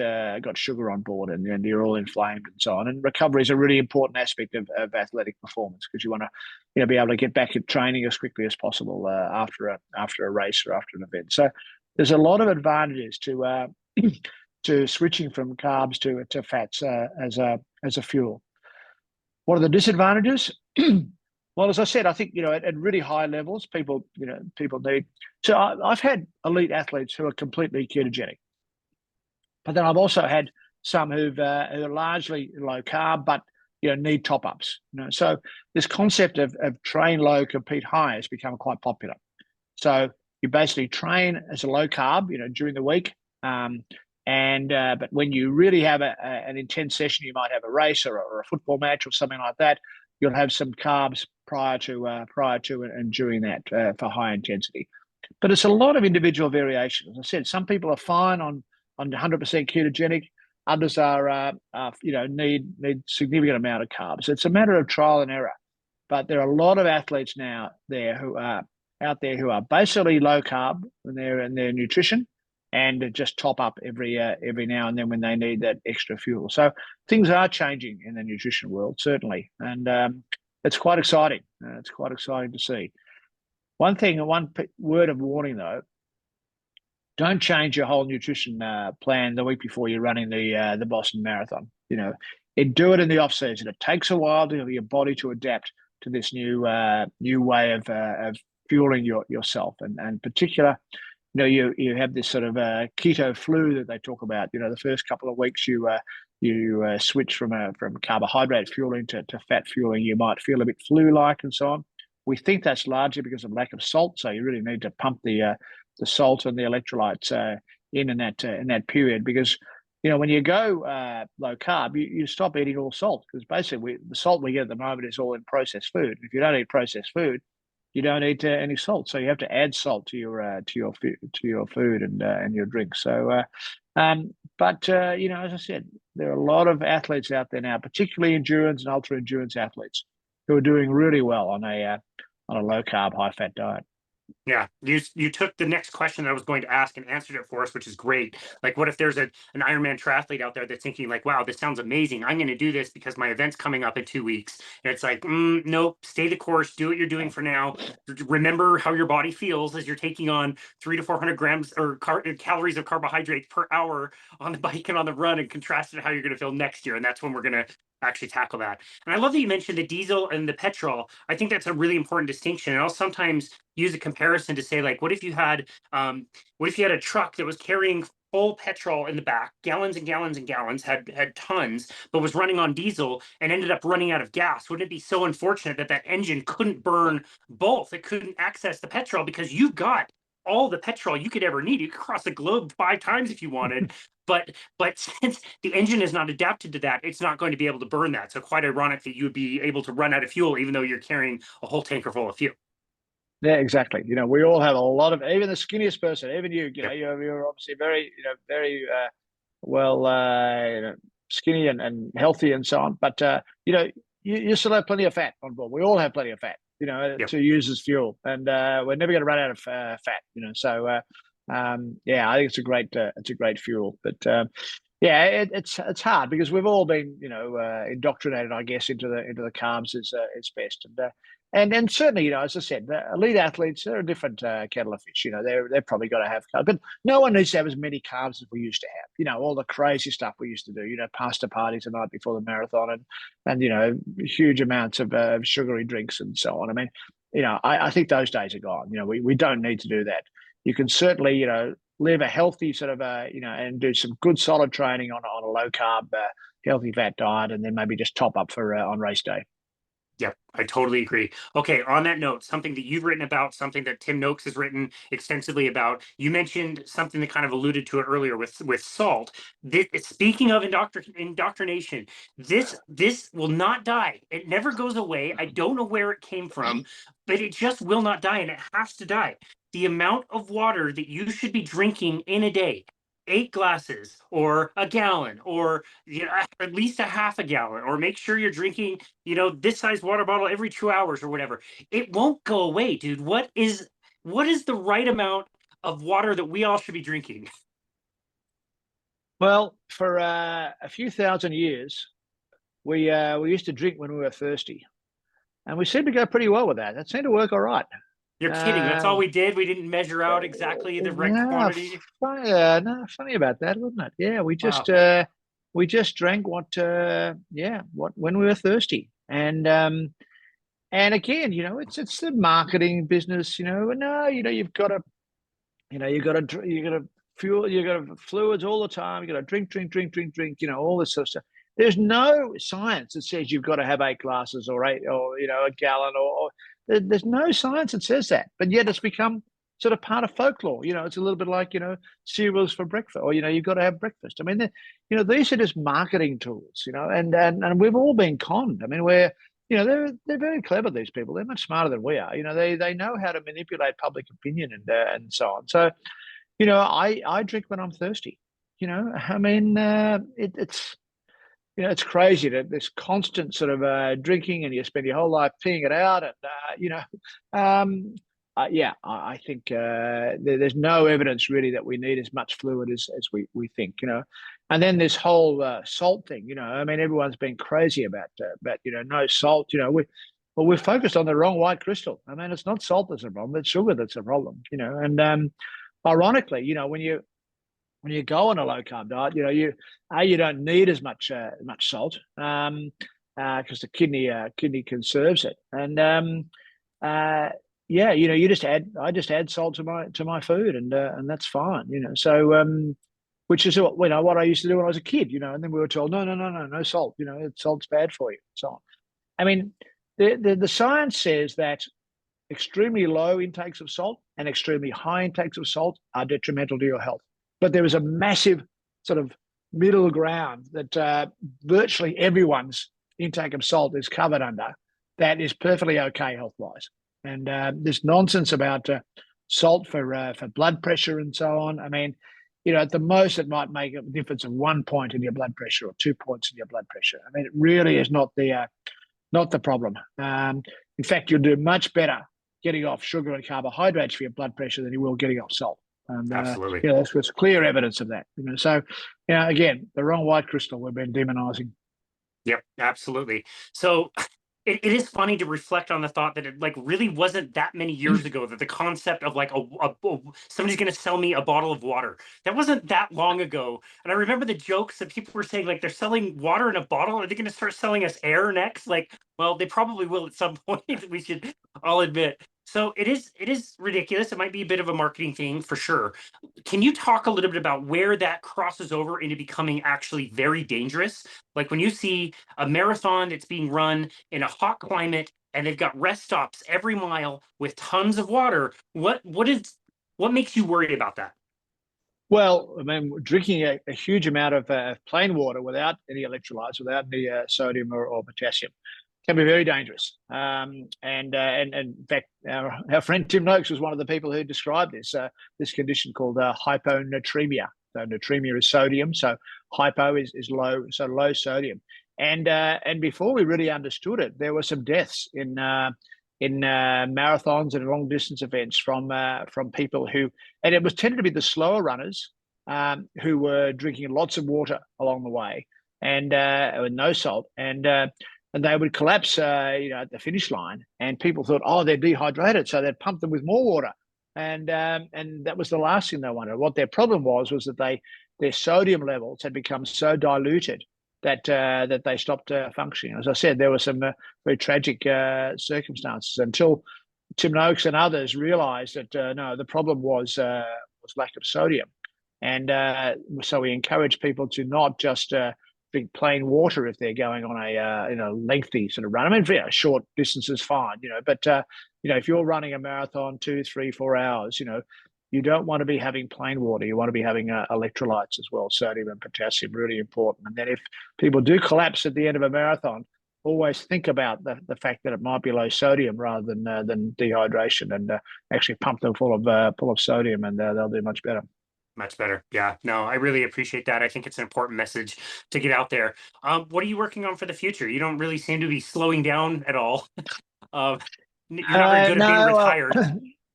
sugar on board and you're all inflamed and so on. And recovery is a really important aspect of athletic performance, because you want to be able to get back at training as quickly as possible after a race or after an event. So there's a lot of advantages to to switching from carbs to fats as a fuel. What are the disadvantages? Well, as I said, I think at really high levels, people need. So I've had elite athletes who are completely ketogenic, but then I've also had some who are largely low carb, but need top ups. So this concept of train low, compete high has become quite popular. So you basically train as a low carb, during the week, but when you really have an intense session, you might have a race or a football match or something like that, you'll have some carbs prior to and during that for high intensity. But it's a lot of individual variation. As I said, some people are fine on 100% ketogenic. Others are need significant amount of carbs. It's a matter of trial and error. But there are a lot of athletes now who are basically low carb in their nutrition, and just top up every now and then when they need that extra fuel. So things are changing in the nutrition world, certainly, and it's quite exciting. It's quite exciting to see. One word of warning though: don't change your whole nutrition plan the week before you're running the Boston Marathon. Do it in the off season. It takes a while for your body to adapt to this new way of fueling yourself, and particular. You have this sort of keto flu that they talk about. The first couple of weeks you switch from carbohydrate fueling to fat fueling. You might feel a bit flu-like and so on. We think that's largely because of lack of salt. So you really need to pump the salt and the electrolytes in that period, because when you go low carb, you stop eating all salt, because basically the salt we get at the moment is all in processed food. If you don't eat processed food, you don't eat any salt, so you have to add salt to your food and your drink. So, as I said, there are a lot of athletes out there now, particularly endurance and ultra endurance athletes, who are doing really well on a low carb, high fat diet. Yeah, you took the next question that I was going to ask and answered it for us, which is great. Like, what if there's an Ironman triathlete out there that's thinking like, wow, this sounds amazing. I'm going to do this because my event's coming up in 2 weeks. And it's like, nope, stay the course. Do what you're doing for now. Remember how your body feels as you're taking on 300 to 400 grams or calories of carbohydrates per hour on the bike and on the run, and contrast it to how you're going to feel next year. And that's when we're going to actually tackle that. And I love that you mentioned the diesel and the petrol. I think that's a really important distinction. And I'll sometimes use a comparison to say, like, what if you had a truck that was carrying full petrol in the back, gallons and gallons and gallons, had tons, but was running on diesel and ended up running out of gas? Wouldn't it be so unfortunate that engine couldn't burn both? It couldn't access the petrol, because you've got all the petrol you could ever need. You could cross the globe 5 times if you wanted, but since the engine is not adapted to that, it's not going to be able to burn that. So quite ironic that you would be able to run out of fuel even though you're carrying a whole tanker full of fuel. Yeah, exactly. We all have a lot of, even the skinniest person, even you're obviously very, very skinny and healthy and so on. But you still have plenty of fat on board. We all have plenty of fat, to use as fuel, and we're never going to run out of fat. So I think it's a great fuel. But it's hard, because we've all been indoctrinated, I guess, into the carbs as best. And certainly, as I said, the elite athletes, they're a different kettle of fish. They've probably got to have carbs, but no one needs to have as many carbs as we used to have. All the crazy stuff we used to do. Pasta parties the night before the marathon, and huge amounts of sugary drinks and so on. I mean, I think those days are gone. We don't need to do that. You can certainly, live a healthy sort of, and do some good solid training on a low carb, healthy fat diet, and then maybe just top up for on race day. Yep, I totally agree. Okay, on that note, something that you've written about, something that Tim Noakes has written extensively about, you mentioned something that kind of alluded to it earlier with salt. Speaking of indoctrination, this will not die. It never goes away. I don't know where it came from, but it just will not die, and it has to die. the amount of water that you should be drinking in a day, 8 glasses or a gallon, or at least a half a gallon, or make sure you're drinking, this size water bottle every 2 hours or whatever. It won't go away, dude. What is the right amount of water that we all should be drinking? Well, for a few thousand years, we used to drink when we were thirsty, and we seemed to go pretty well with that. That seemed to work all right. You're kidding. That's all we did. We didn't measure out exactly the right Yeah, quantity. funny, no, funny about that, wasn't it? Yeah, Wow. we just drank what when we were thirsty, and again, it's the marketing business, No, you got to fuel, you got to fluids all the time. You got to drink. All this sort of stuff. There's no science that says you've got to have 8 glasses or eight or a gallon there's no science that says that. But yet it's become sort of part of folklore. It's a little bit like cereals for breakfast, or you've got to have breakfast. I mean, these are just marketing tools. And we've all been conned. I mean, they're very clever. These people, they're much smarter than we are. They know how to manipulate public opinion and so on. So, I drink when I'm thirsty. I mean, it's crazy that this constant sort of drinking, and you spend your whole life peeing it out, and yeah, I think there's no evidence really that we need as much fluid as we think. And then this whole salt thing. I mean, everyone's been crazy about no salt. We're focused on the wrong white crystal. I mean, it's not salt that's a problem; it's sugar that's a problem. And ironically, when you go on a low carb diet, you don't need as much salt because the kidney conserves it, and yeah, I just add salt to my food, and that's fine, So which is what I used to do when I was a kid, and then we were told no salt, salt's bad for you, and so on. I mean, the science says that extremely low intakes of salt and extremely high intakes of salt are detrimental to your health. But there is a massive sort of middle ground that virtually everyone's intake of salt is covered under. That is perfectly okay health-wise. And this nonsense about salt for blood pressure and so on. I mean, at the most, it might make a difference of 1 point in your blood pressure or 2 points in your blood pressure. I mean, it really is not the problem. In fact, you'll do much better getting off sugar and carbohydrates for your blood pressure than you will getting off salt. And Absolutely. there's clear evidence of that. So again, the wrong white crystal we've been demonizing. Yep, absolutely. So it is funny to reflect on the thought that it really wasn't that many years ago that the concept of somebody's going to sell me a bottle of water, that wasn't that long ago. And I remember the jokes that people were saying, they're selling water in a bottle. Are they going to start selling us air next? Well, they probably will at some point. We should all admit. So it is ridiculous. It might be a bit of a marketing thing for sure. Can you talk a little bit about where that crosses over into becoming actually very dangerous? Like when you see a marathon that's being run in a hot climate and they've got rest stops every mile with tons of water, what makes you worry about that? Well, I mean, drinking a huge amount of plain water without any electrolytes, without any sodium or potassium, can be very dangerous. And in fact, our friend Tim Noakes was one of the people who described this condition called hyponatremia. So natremia is sodium, so hypo is low, so low sodium. And before we really understood it, there were some deaths in marathons and long distance events from people who, and it was tended to be the slower runners who were drinking lots of water along the way and with no salt, and they would collapse, at the finish line, and people thought, oh, they're dehydrated, so they'd pump them with more water, and that was the last thing they wanted. What their problem was that their sodium levels had become so diluted that they stopped functioning. As I said, there were some very tragic circumstances until Tim Noakes and others realised that no, the problem was lack of sodium, and so we encourage people to not just drink plain water if they're going on a lengthy sort of run. I mean, short distance is fine, but if you're running a marathon 2, 3, 4 hours, you don't want to be having plain water. You want to be having electrolytes as well, sodium and potassium, really important. And then if people do collapse at the end of a marathon, always think about the fact that it might be low sodium rather than dehydration, and actually pump them full of sodium, and they'll do much better. Much better. Yeah, no, I really appreciate that. I think it's an important message to get out there. What are you working on for the future? You don't really seem to be slowing down at all. uh, you're not very good at being No, well, retired.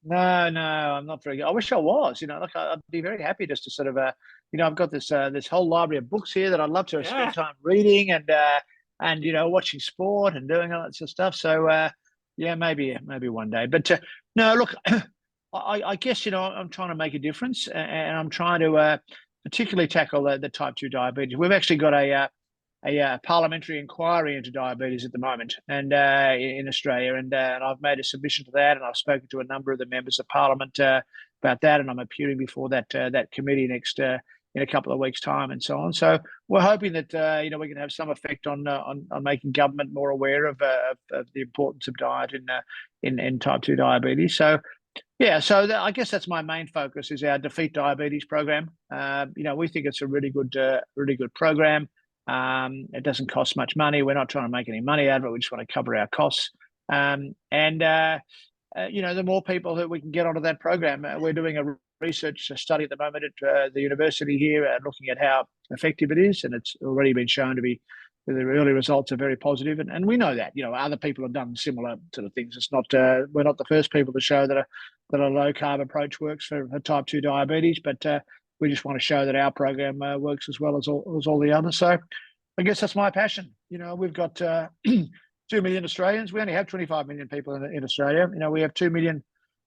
no, I'm not very good. I wish I was. Look, I'd be very happy just to sort of, I've got this whole library of books here that I'd love to Yeah. spend time reading, and watching sport and doing all that sort of stuff. So yeah, maybe one day. But no, look, I guess I'm trying to make a difference, and I'm trying to particularly tackle the type 2 diabetes. We've actually got a parliamentary inquiry into diabetes at the moment, and in Australia, and I've made a submission to that, and I've spoken to a number of the members of Parliament about that, and I'm appearing before that committee next in a couple of weeks' time, and so on. So we're hoping that we can have some effect on making government more aware of the importance of diet in type 2 diabetes. So yeah, so I guess that's my main focus, is our Defeat Diabetes program. We think it's a really good program. It doesn't cost much money. We're not trying to make any money out of it. We just want to cover our costs. The more people that we can get onto that program, we're doing a research study at the moment at the university here, looking at how effective it is, and it's already been shown to be. The early results are very positive, and we know that other people have done similar sort of things. It's not we're not the first people to show that a low carb approach works for type 2 diabetes, but we just want to show that our program works as well as all the others. So I guess that's my passion. We've got 2 million Australians. We only have 25 million people in Australia. We have 2 million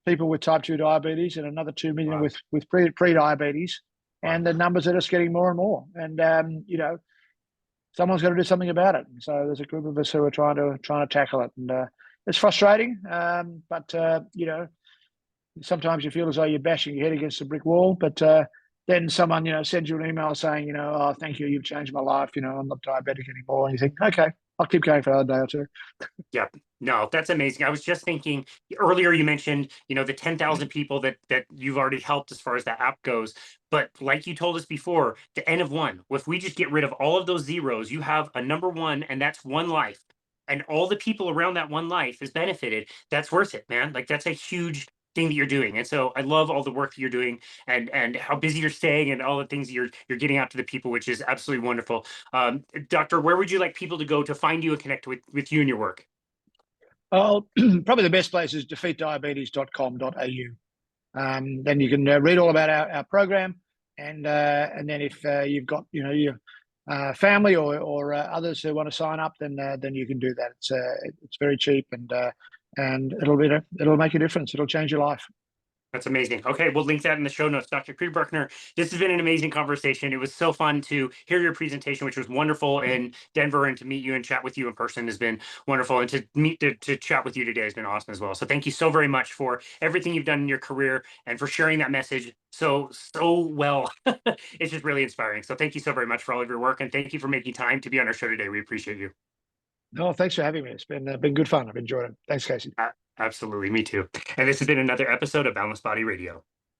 people with type 2 diabetes, and another 2 million Wow. with pre-diabetes. Wow. And the numbers are just getting more and more. And someone's got to do something about it. So there's a group of us who are trying to tackle it, and it's frustrating. But sometimes you feel as though you're bashing your head against a brick wall. But then someone sends you an email saying oh, thank you, you've changed my life. I'm not diabetic anymore. And you think, okay, I'll keep going for another day or two. Yeah, no, that's amazing. I was just thinking earlier, you mentioned, the 10,000 people that you've already helped as far as the app goes. But like you told us before, the N of one, if we just get rid of all of those zeros, you have a number one, and that's one life. And all the people around that one life is benefited. That's worth it, man. Like, that's a huge thing that you're doing. And so I love all the work that you're doing, and how busy you're staying, and all the things you're getting out to the people, which is absolutely wonderful. Doctor, where would you like people to go to find you and connect with you and your work? Oh, probably the best place is defeatdiabetes.com.au. Then you can read all about our program, and then if you've got your family or others who want to sign up, then you can do that. It's very cheap, and it'll make a difference. It'll change your life. That's amazing. Okay, we'll link that in the show notes. Dr. Peter Brukner, this has been an amazing conversation. It was so fun to hear your presentation, which was wonderful in Denver, and to meet you and chat with you in person has been wonderful. And to chat with you today has been awesome as well. So thank you so very much for everything you've done in your career, and for sharing that message so well. It's just really inspiring. So thank you so very much for all of your work, and thank you for making time to be on our show today. We appreciate you. No, thanks for having me. It's been good fun. I've enjoyed it. Thanks, Casey. Absolutely, me too. And this has been another episode of Boundless Body Radio.